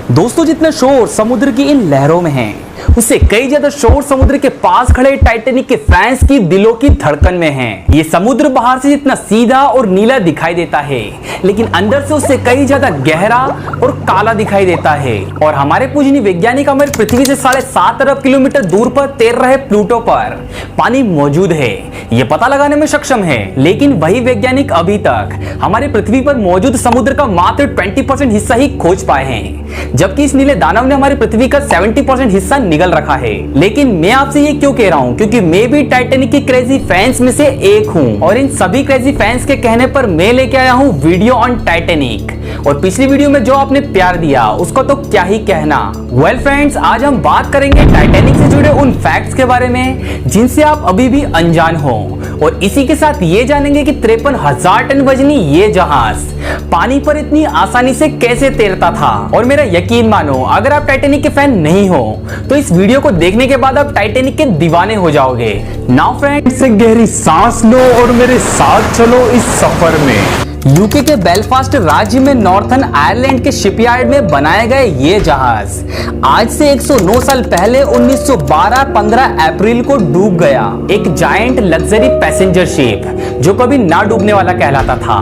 दोस्तों जितना शोर समुद्र की इन लहरों में है, उससे कई ज्यादा शोर समुद्र के पास खड़े टाइटैनिक के फैंस की दिलों की धड़कन में है। ये समुद्र बाहर से जितना सीधा और नीला दिखाई देता है, लेकिन अंदर से उससे कई ज्यादा गहरा और काला दिखाई देता है। और हमारे पूजनीय वैज्ञानिक हमारी पृथ्वी से 7.5 अरब किलोमीटर दूर पर तैर रहे प्लूटो पर पानी मौजूद है, ये पता लगाने में सक्षम है। लेकिन वही वैज्ञानिक अभी तक हमारे पृथ्वी पर मौजूद समुद्र का मात्र 20% हिस्सा ही खोज पाए हैं, जबकि इस नीले दानव ने हमारी पृथ्वी का 70% हिस्सा निगल रखा है। लेकिन मैं आपसे ये क्यों कह रहा हूँ, क्योंकि मैं भी टाइटैनिक की क्रेजी फैंस में से एक हूँ। और इन सभी क्रेजी फैंस के कहने पर मैं लेके आया हूँ वीडियो ऑन टाइटैनिक। और पिछली वीडियो में जो आपने प्यार दिया उसको तो क्या ही कहना। वेल फ्रेंड्स, आज हम बात करेंगे टाइटैनिक से जुड़े उन फैक्ट्स के बारे में जिनसे आप अभी भी अनजान हो। और इसी के साथ ये जानेंगे कि 53,000 टन वजनी ये जहाज पानी पर इतनी आसानी से कैसे तैरता था। और मेरा यकीन मानो, अगर आप टाइटैनिक के फैन नहीं हो तो इस वीडियो को देखने के बाद आप टाइटैनिक के दीवाने हो जाओगे। नाउ फ्रेंड्स, गहरी सांस लो और मेरे साथ चलो इस सफर में। यूके के बेलफास्ट राज्य में नॉर्थर्न आयरलैंड के शिपयार्ड में बनाए गए ये जहाज आज से 109 साल पहले 1912 15 अप्रैल को डूब गया। एक जायंट लग्जरी पैसेंजर शिप जो कभी ना डूबने वाला कहलाता था,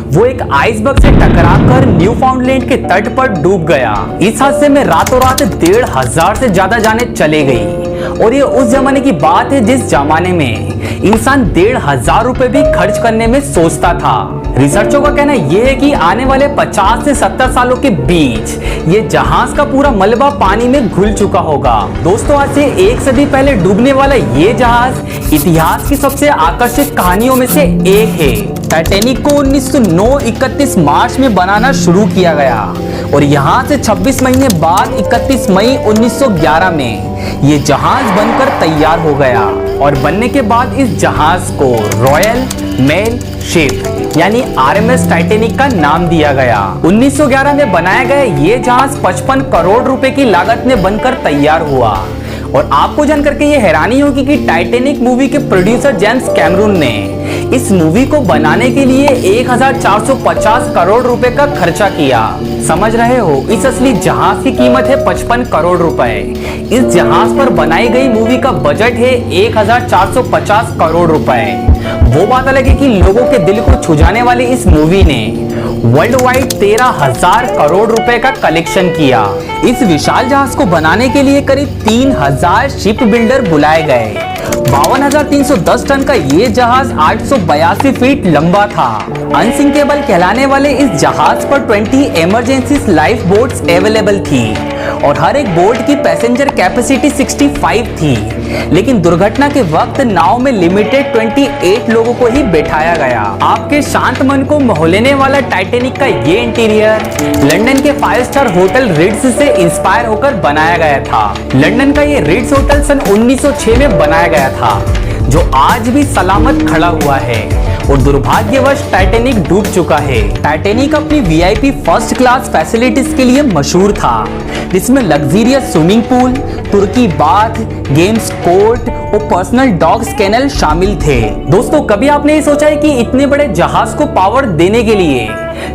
वो एक आइसबर्ग से टकराकर न्यूफाउंडलैंड के तट पर डूब गया। इस हादसे में रातों रात 1,500 से ज्यादा जानें चले गई। और ये उस जमाने की बात है जिस जमाने में इंसान 1,500 रुपए भी खर्च करने में सोचता था। रिसर्चों का कहना यह है कि आने वाले 50 से 70 सालों के बीच ये जहाज का पूरा मलबा पानी में घुल चुका होगा। दोस्तों, आज से 1 सदी पहले डूबने वाला ये जहाज इतिहास की सबसे आकर्षक कहानियों में से एक है। टाइटैनिक को 1909 31 मार्च में बनाना शुरू किया गया और यहाँ से 26 महीने बाद 31 मई 1911 में ये जहाज बनकर तैयार हो गया। और बनने के बाद इस जहाज को रॉयल मेल शिप यानी आरएमएस टाइटैनिक का नाम दिया गया। 1911 में बनाया गया ये जहाज 55 करोड़ रुपए की लागत में बनकर तैयार हुआ। और आपको जानकर के ये हैरानी होगी कि टाइटैनिक मूवी के प्रोड्यूसर जेम्स कैमरून ने इस मूवी को बनाने के लिए 1450 करोड़ रुपए का खर्चा किया। समझ रहे हो, इस असली जहाज की कीमत है 55 करोड़ रुपए। इस जहाज पर बनाई गई मूवी का बजट है 1450 करोड़ रुपए। वो बात अलग है कि लोगों के दिल को छू जाने वाली इस मूवी ने वर्ल्ड वाइड 13,000 करोड़ रुपए का कलेक्शन किया। इस विशाल जहाज को बनाने के लिए करीब 3,000 शिप बिल्डर बुलाए गए। 52,310 टन का ये जहाज 882 फीट लंबा था। अनसिंकेबल कहलाने वाले इस जहाज पर 20 इमरजेंसी लाइफ बोट्स अवेलेबल थी और हर एक बोट की पैसेंजर कैपेसिटी 65 थी। लेकिन दुर्घटना के वक्त नाव में लिमिटेड 28 लोगों को ही बैठाया गया। आपके शांत मन को मोह लेने वाला टाइटैनिक का ये इंटीरियर लंदन के 5 स्टार होटल रिट्ज से इंस्पायर होकर बनाया गया था। लंदन का ये रिट्ज होटल सन 1906 में बनाया गया था, जो आज भी सलामत खड़ा हुआ है। और दुर्भाग्यवश टाइटैनिक डूब चुका है। टाइटैनिक अपनी वीआईपी फर्स्ट क्लास फैसिलिटीज के लिए मशहूर था, जिसमें लग्जरियस स्विमिंग पूल, तुर्की बाथ, गेम्स कोर्ट और पर्सनल डॉग्स कैनल शामिल थे। दोस्तों, कभी आपने ये सोचा है कि इतने बड़े जहाज को पावर देने के लिए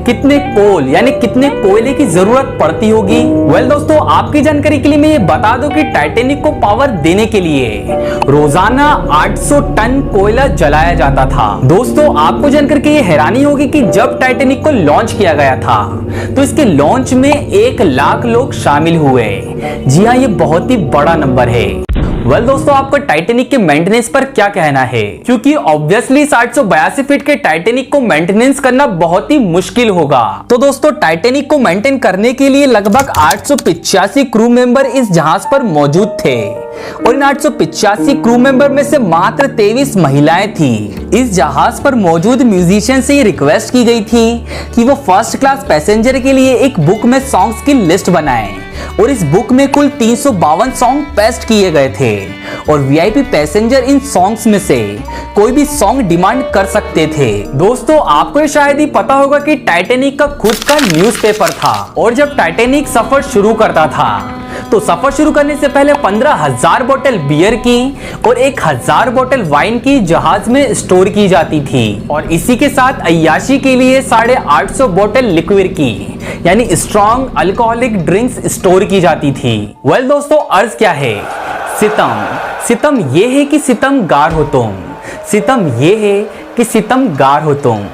कितने कोल यानी कितने कोयले की जरूरत पड़ती होगी? वेल दोस्तों, आपकी जानकारी के लिए मैं ये बता दूं कि टाइटैनिक को पावर देने के लिए रोजाना 800 टन कोयला जलाया जाता था। दोस्तों, आपको जानकर के ये हैरानी होगी कि जब टाइटैनिक को लॉन्च किया गया था तो इसके लॉन्च में 1 लाख लोग शामिल हुए। जी हाँ, ये बहुत ही बड़ा नंबर है। वेल दोस्तों, आपको टाइटैनिक के मेंटेनेंस पर क्या कहना है? क्योंकि ऑब्वियसली 882 फीट के टाइटैनिक को मेंटेनेंस करना बहुत ही मुश्किल होगा। तो दोस्तों, टाइटैनिक को मेंटेन करने के लिए लगभग 885 क्रू मेंबर इस जहाज पर मौजूद थे और इन 885 क्रू मेंबर में से मात्र 23 महिलाएं थी। इस जहाज पर मौजूद म्यूजिशियन से ये रिक्वेस्ट की गई थी कि वो फर्स्ट क्लास पैसेंजर के लिए एक बुक में सॉन्ग्स की लिस्ट बनाएं और इस बुक में कुल 352 सॉन्ग पेस्ट किए गए थे और वीआईपी पैसेंजर इन सॉन्ग्स में से कोई भी सॉन्ग डिमांड कर सकते थे। दोस्तों, आपको शायद ही पता होगा कि टाइटैनिक का खुद का न्यूज़पेपर था और जब टाइटैनिक सफर शुरू करता था तो सफर शुरू करने से पहले 15,000 बोतल बियर की और 1,000 बोतल वाइन की जहाज में स्टोर की जाती थी और इसी के साथ अय्याशी के लिए 850 बोतल लिक्विड की यानी स्ट्रॉन्ग अल्कोहलिक ड्रिंक्स स्टोर की जाती थी। वेल दोस्तों, अर्ज क्या है? सितम। सितम ये है कि सितमगार हो तुम। सितम ये है कि सितमगार हो तुम।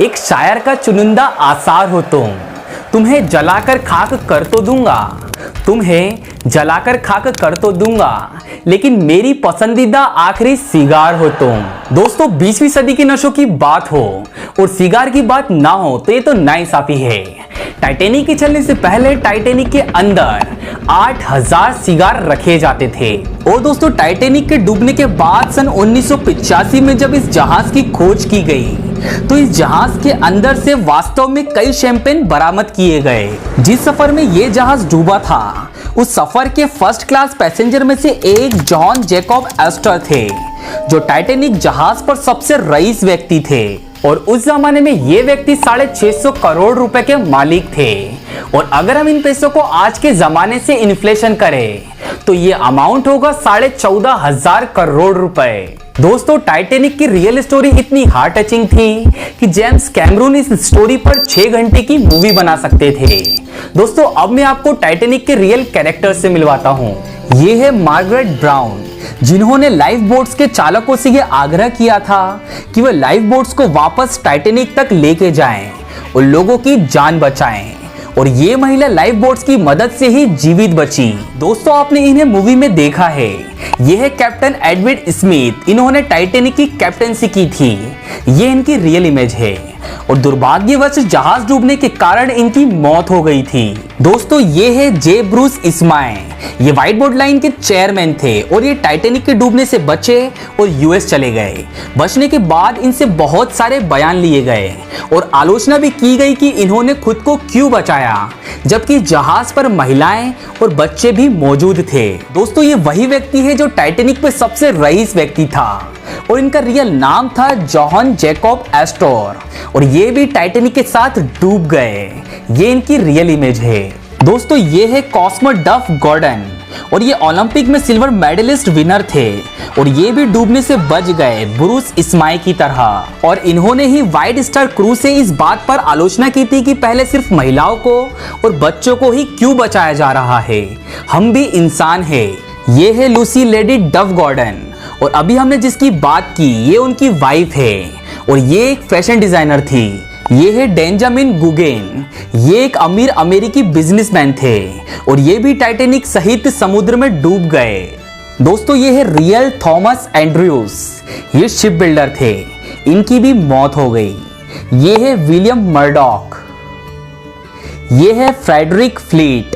एक शायर का चुनिंदा आसार हो तुम। तुम्हें जलाकर खाक कर तो दूंगा, तुम्हें जलाकर खाक कर तो दूंगा, लेकिन मेरी पसंदीदा आखिरी सिगार हो तुम। दोस्तों, 20वीं सदी की नशों की बात हो और सिगार की बात ना हो तो ये तो नाइंसाफी है। टाइटैनिक के चलने से पहले टाइटैनिक के अंदर 8,000 सिगार रखे जाते थे और दोस्तों, टाइटैनिक के डूबने के बाद सन 1985 में जब इस जहाज की खोज की गई तो इस जहाज के अंदर से वास्तव में कई शैंपेन बरामद किए गए। जिस सफर में ये जहाज डूबा था उस सफर के फर्स्ट क्लास पैसेंजर में से एक जॉन जैकब एस्टर थे, जो टाइटैनिक जहाज पर सबसे रईस व्यक्ति थे और उस जमाने में ये व्यक्ति 650 करोड़ रुपए के मालिक थे। और अगर हम इन पैसों को आज के जमाने से इन्फ्लेशन करें तो ये अमाउंट होगा 14,500 करोड़ रुपए। दोस्तों, टाइटैनिक की रियल स्टोरी इतनी हार्ट टचिंग थी कि जेम्स कैमरून इस स्टोरी पर 6 घंटे की मूवी बना सकते थे। दोस्तों, अब मैं आपको टाइटैनिक के रियल कैरेक्टर से मिलवाता हूँ। ये है मार्गरेट ब्राउन, जिन्होंने लाइफ बोट्स के चालकों से यह आग्रह किया था कि वे लाइफ बोट्स को वापस टाइटैनिक तक लेके जाएं और लोगों की जान बचाएं, और ये महिला लाइफ बोट्स की मदद से ही जीवित बची। दोस्तों, आपने इन्हें मूवी में देखा है। ये है कैप्टन एडविन स्मिथ, इन्होंने टाइटैनिक की कैप्टनसी की थी। ये इनकी रियल इमेज है और दुर्भाग्यवश जहाज डूबने के कारण इनकी मौत हो गई थी। दोस्तों, ये है जे ब्रूस इस्माय, ये व्हाइट बोर्ड लाइन के चेयरमैन थे और ये टाइटैनिक के डूबने से बचे और यूएस चले गए। बचने के बाद इनसे बहुत सारे बयान लिए गए और आलोचना भी की गई कि इन्होंने खुद को क्यों बचाया, जबकि जहाज पर महिलाएं और बच्चे भी मौजूद थे। दोस्तों, ये वही व्यक्ति है जो टाइटैनिक पे सबसे रईस व्यक्ति था और इनका रियल नाम था जॉन जैकब एस्टर और ये भी टाइटैनिक के साथ डूब गए। ये इनकी रियल इमेज है। दोस्तों, ये है कॉस्मो डफ गॉर्डन और ये ओलंपिक में सिल्वर मेडलिस्ट विनर थे और ये भी डूबने से बच गए ब्रूस इस्माय की तरह। और इन्होंने ही व्हाइट स्टार क्रू से इस बात पर आलोचना की थी कि पहले सिर्फ महिलाओं को और बच्चों को ही क्यों बचाया जा रहा है, हम भी इंसान है। ये है लूसी लेडी डफ गॉर्डन और अभी हमने जिसकी बात की ये उनकी वाइफ है और ये एक फैशन डिजाइनर थी। ये है बेंजामिन गुगेन, ये एक अमीर अमेरिकी बिजनेसमैन थे और ये भी टाइटैनिक सहित समुद्र में डूब गए। दोस्तों, ये है रियल थॉमस एंड्रयूज, ये शिप बिल्डर थे, इनकी भी मौत हो गई। ये है विलियम मर्डॉक, ये है फ्रेडरिक फ्लीट,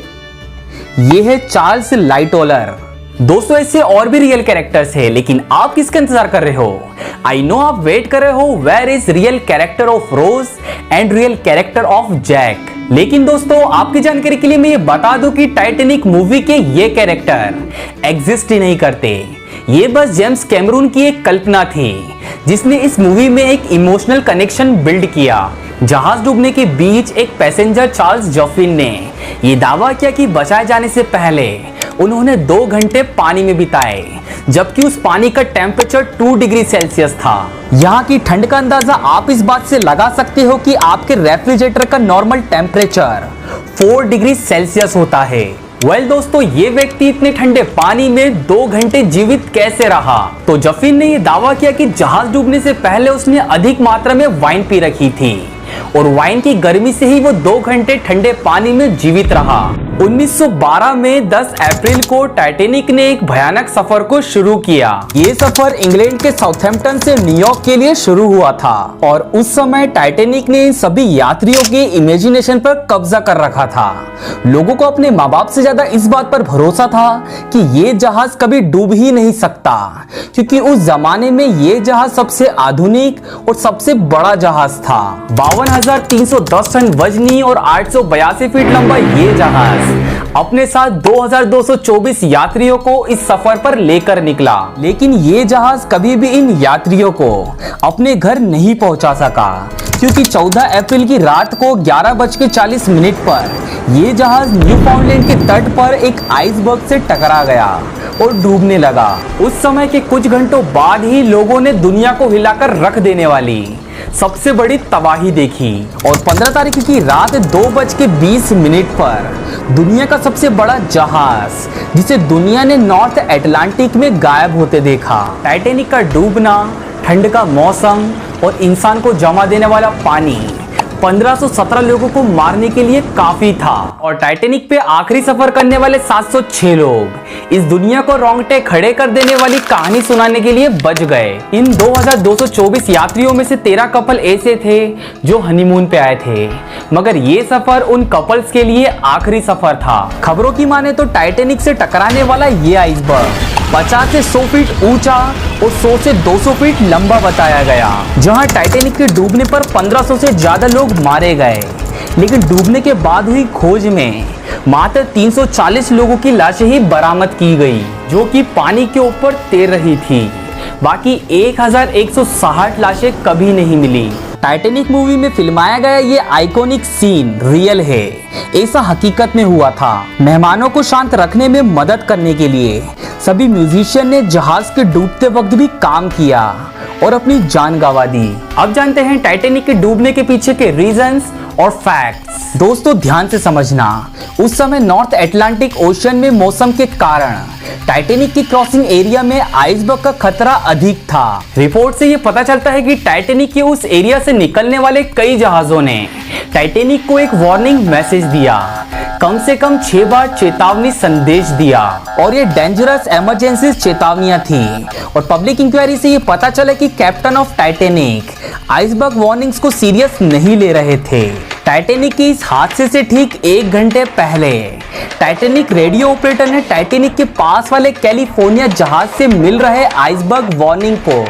ये है चार्ल्स लाइटोलर। दोस्तों, ऐसे और भी रियल कैरेक्टर्स है, लेकिन आप किसका इंतजार कर रहे हो? आई नो आप वेट कर रहे हो where is real character of Rose and real character of Jack. लेकिन दोस्तों, आपकी जानकारी के लिए मैं ये बता दूं कि टाइटैनिक मूवी के ये कैरेक्टर एग्जिस्ट ही नहीं करते। ये बस जेम्स कैमरून की एक कल्पना थी जिसने इस मूवी में एक इमोशनल कनेक्शन बिल्ड किया। जहाज डूबने के बीच एक पैसेंजर चार्ल्स जॉफिन ने ये दावा किया कि बचाए जाने से पहले उन्होंने 2 घंटे पानी में बिताए, जबकि उस पानी का टेम्परेचर 2 डिग्री सेल्सियस था। यहाँ की ठंड का अंदाजा आप इस बात से लगा सकते हो कि आपके रेफ्रिजरेटर का नॉर्मल टेम्परेचर 4 डिग्री सेल्सियस होता है। वेल दोस्तों, ये व्यक्ति इतने ठंडे पानी में 2 घंटे जीवित कैसे रहा? तो जफिन ने यह दावा किया कि जहाज डूबने से पहले उसने अधिक मात्रा में वाइन पी रखी थी और वाइन की गर्मी से ही वो 2 घंटे ठंडे पानी में जीवित रहा। 1912 में 10 अप्रैल को टाइटैनिक ने एक भयानक सफर को शुरू किया। ये सफर इंग्लैंड के साउथहैम्पटन से न्यूयॉर्क के लिए शुरू हुआ था और उस समय टाइटैनिक ने इन सभी यात्रियों के इमेजिनेशन पर कब्जा कर रखा था। लोगों को अपने माँ बाप से ज्यादा इस बात पर भरोसा था कि ये जहाज कभी डूब ही नहीं सकता, क्योंकि उस जमाने में ये जहाज सबसे आधुनिक और सबसे बड़ा जहाज था। 52,310 टन वजनी और 882 फीट लंबा ये जहाज अपने साथ 2224 यात्रियों को इस सफर पर लेकर निकला, लेकिन ये जहाज कभी भी इन यात्रियों को अपने घर नहीं पहुंचा सका, क्योंकि 14 अप्रैल की रात को 11:40 पर यह जहाज न्यूफाउंडलैंड के तट पर एक आइसबर्ग से टकरा गया और डूबने लगा। उस समय के कुछ घंटों बाद ही लोगों ने दुनिया को हिलाकर रख देने वाली सबसे बड़ी तबाही देखी और 15 तारीख की रात 2:20 पर दुनिया का सबसे बड़ा जहाज, जिसे दुनिया ने नॉर्थ अटलांटिक में गायब होते देखा। टाइटैनिक का डूबना, ठंड का मौसम और इंसान को जमा देने वाला पानी 1517 लोगों को मारने के लिए काफी था और टाइटैनिक पे आखिरी सफर करने वाले 706 लोग इस दुनिया को रोंगटे खड़े कर देने वाली कहानी सुनाने के लिए बच गए। इन 2224 यात्रियों में से 13 कपल ऐसे थे जो हनीमून पे आए थे, मगर ये सफर उन कपल्स के लिए आखिरी सफर था। खबरों की माने तो टाइटैनिक से टकराने वाला ये आइसबर्ग 50 से 100 फीट ऊंचा और 100 से 200 फीट लंबा बताया गया। जहां टाइटैनिक के डूबने पर 1500 से ज्यादा लोग मारे गए, लेकिन डूबने के बाद हुई खोज में मात्र 340 लोगों की लाशें ही बरामद की गई, जो कि पानी के ऊपर तैर रही थी। बाकी 1160 लाशें कभी नहीं मिली। टाइटैनिक मूवी में फिल्माया गया ये आइकॉनिक सीन रियल है, ऐसा हकीकत में हुआ था। मेहमानों को शांत रखने में मदद करने के लिए सभी म्यूजिशियन ने जहाज के डूबते वक्त भी काम किया और अपनी जान गंवा दी। अब जानते हैं टाइटैनिक के डूबने के पीछे के रीजंस और फैक्ट्स। दोस्तों ध्यान से समझना, उस समय नॉर्थ अटलांटिक ओशन में मौसम के कारण टाइटैनिक की क्रॉसिंग एरिया में आइसबर्ग का खतरा अधिक था। रिपोर्ट से ये पता चलता है कि टाइटैनिक के उस एरिया से निकलने वाले कई जहाजों ने टाइटैनिक को एक वार्निंग मैसेज दिया, कम से कम 6 बार चेतावनी संदेश दिया और ये डेंजरस इमरजेंसी चेतावनियां थी। और पब्लिक इंक्वायरी से ये पता चला कि captain of Titanic iceberg warnings को सीरियस नहीं ले रहे थे। टाइटैनिक के इस हादसे से ठीक 1 घंटे पहले टाइटैनिक रेडियो ऑपरेटर ने टाइटैनिक के पास वाले कैलिफोर्निया जहाज से मिल रहे आइसबर्ग वार्निंग को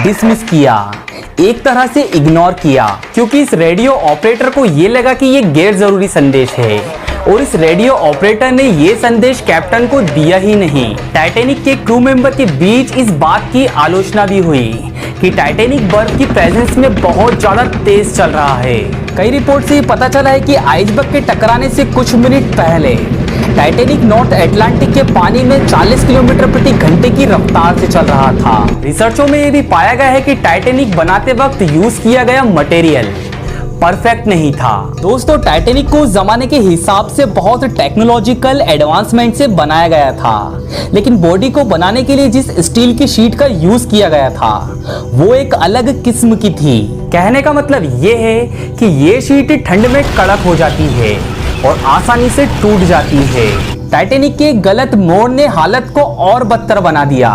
डिसमिस किया, एक तरह से इग्नोर किया, क्योंकि इस रेडियो ऑपरेटर को ये लगा कि ये गैर जरूरी संदेश है और इस रेडियो ऑपरेटर ने ये संदेश कैप्टन को दिया ही नहीं। टाइटैनिक के क्रू मेंबर के बीच इस बात की आलोचना भी हुई कि टाइटैनिक बर्फ की प्रेजेंस में बहुत ज्यादा तेज चल रहा है। कई रिपोर्ट से पता चला है कि आइसबर्ग के टकराने से कुछ मिनट पहले टाइटैनिक नॉर्थ अटलांटिक के पानी में 40 किलोमीटर प्रति घंटे की रफ्तार से चल रहा था। रिसर्चों में यह भी पाया गया है कि टाइटैनिक बनाते वक्त यूज किया गया मटेरियल परफेक्ट नहीं था। दोस्तों टाइटैनिक को जमाने के हिसाब से बहुत टेक्नोलॉजिकल एडवांसमेंट से बनाया गया था, लेकिन बॉडी को बनाने के लिए जिस स्टील की शीट का यूज किया गया था वो एक अलग किस्म की थी। कहने का मतलब ये है कि ये शीट ठंड में कड़क हो जाती है और आसानी से टूट जाती है। टाइटैनिक के गलत मोड़ ने हालत को और बदतर बना दिया,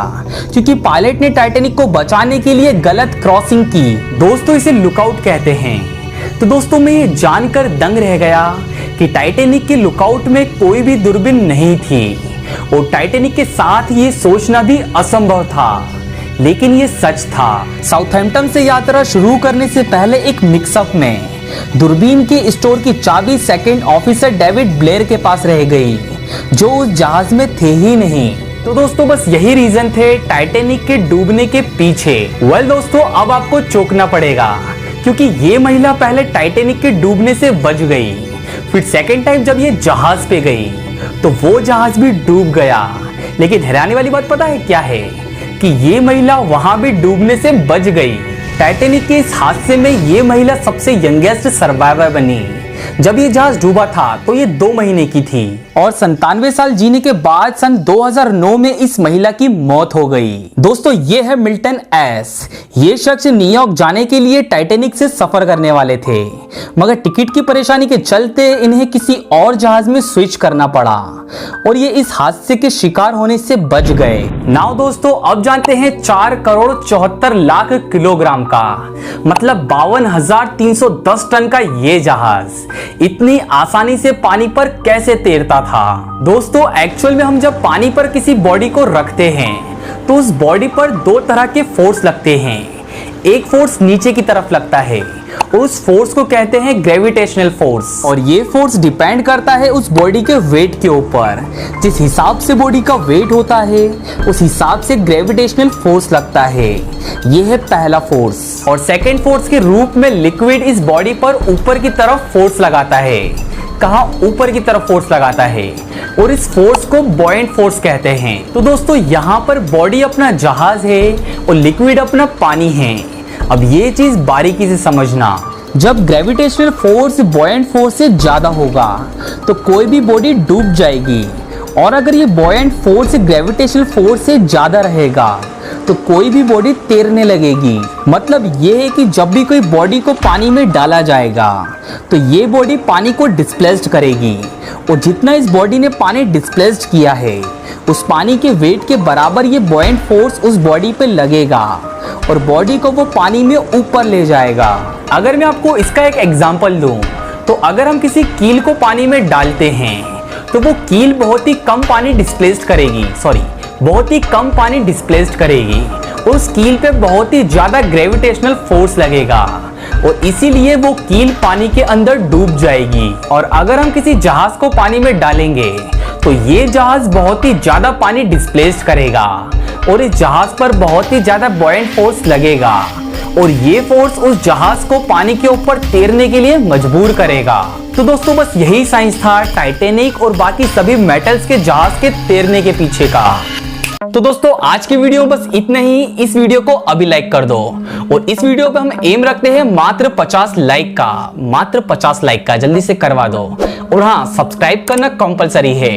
क्योंकि पायलट ने टाइटैनिक को बचाने के लिए गलत क्रॉसिंग की। दोस्तों इसे लुकआउट कहते हैं। तो दोस्तों मैं ये जानकर दंग रह गया कि टाइटैनिक के लुकआउट में कोई भी दूरबीन नहीं थी और टाइटैनिक के साथ ये सोचना भी असंभव था, लेकिन ये सच था। साउथहैम्पटन से यात्रा शुरू करने से पहले एक मिक्सअप में दूरबीन के स्टोर की चाबी सेकंड ऑफिसर डेविड ब्लेयर के पास रह गई, जो उस जहाज में थे ही नहीं। तो दोस्तों बस यही रीजन थे टाइटैनिक के डूबने के पीछे। वेल दोस्तों अब आपको चौंकना पड़ेगा, क्योंकि ये महिला पहले टाइटैनिक के डूबने से बच गई, फिर सेकेंड टाइम जब ये जहाज पे गई तो वो जहाज भी डूब गया। लेकिन हैरानी वाली बात पता है क्या है कि ये महिला वहां भी डूबने से बच गई। टाइटैनिक के इस हादसे में ये महिला सबसे यंगेस्ट सर्वाइवर बनी। जब ये जहाज डूबा था तो ये 2 महीने की थी और 97 साल जीने के बाद सन 2009 में इस महिला की मौत हो गई। दोस्तों ये है मिल्टन एस। ये शख्स न्यूयॉर्क जाने के लिए टाइटैनिक से सफर करने वाले थे, मगर टिकट की परेशानी के चलते इन्हें किसी और जहाज में स्विच करना पड़ा और ये इस हादसे के शिकार होने से बच गए। नाउ दोस्तों अब जानते हैं 4 करोड़ 74 लाख किलोग्राम का मतलब 52,310 टन का ये जहाज इतनी आसानी से पानी पर कैसे तैरता था। दोस्तों एक्चुअल में हम जब पानी पर किसी बॉडी को रखते हैं तो उस बॉडी पर 2 तरह के फोर्स लगते हैं। एक फोर्स नीचे की तरफ लगता है और उस फोर्स को कहते हैं ग्रेविटेशनल फोर्स। और ये फोर्स डिपेंड करता है उस बॉडी के वेट के ऊपर। जिस हिसाब से बॉडी का वेट होता है उस हिसाब से ग्रेविटेशनल फोर्स लगता है। ये है पहला फोर्स। और सेकेंड फोर्स के रूप में लिक्विड इस बॉडी पर ऊपर की तरफ फोर्स लगाता है। कहाँ? ऊपर की तरफ फोर्स लगाता है और इस फोर्स को बॉयंट फोर्स कहते हैं। तो दोस्तों यहाँ पर बॉडी अपना जहाज है और लिक्विड अपना पानी है। अब ये चीज बारीकी से समझना। जब ग्रेविटेशनल फोर्स बॉयंट फोर्स से ज्यादा होगा तो कोई भी बॉडी डूब जाएगी, और अगर ये बॉयंट फोर्स ग्रेविटेशनल फोर्स से ज्यादा रहेगा तो कोई भी बॉडी तैरने लगेगी। मतलब ये है कि जब भी कोई बॉडी को पानी में डाला जाएगा तो ये बॉडी पानी को डिस्प्लेस्ड करेगी, और जितना इस बॉडी ने पानी डिस्प्लेस्ड किया है उस पानी के वेट के बराबर ये बॉयंट फोर्स उस बॉडी पे लगेगा और बॉडी को वो पानी में ऊपर ले जाएगा। अगर मैं आपको इसका एक एग्जांपल दूं, तो अगर हम किसी कील को पानी में डालते हैं तो वो कील बहुत ही कम पानी डिस्प्लेस्ड करेगी, और उस कील पे बहुत ही ज्यादा ग्रेविटेशनल फोर्स लगेगा और इसीलिए वो कील पानी के अंदर डूब जाएगी। और अगर हम किसी जहाज को पानी में डालेंगे तो ये जहाज बहुत ही ज्यादा पानी डिस्प्लेस्ड करेगा और इस जहाज पर बहुत ही ज्यादा बॉयंट फोर्स लगेगा, और ये फोर्स उस जहाज को पानी के ऊपर तैरने के लिए मजबूर करेगा। तो दोस्तों बस यही साइंस था टाइटैनिक और बाकी सभी मेटल्स के जहाज के तैरने के पीछे का। तो दोस्तों आज की वीडियो बस इतना ही। इस वीडियो को अभी लाइक कर दो, और इस वीडियो पे हम एम रखते हैं मात्र 50 लाइक का, जल्दी से करवा दो। और हाँ, सब्सक्राइब करना कंपलसरी है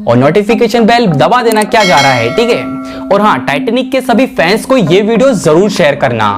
और नोटिफिकेशन बेल दबा देना क्या जा रहा है, ठीक है। और हाँ, टाइटैनिक के सभी फैंस को ये वीडियो जरूर शेयर करना।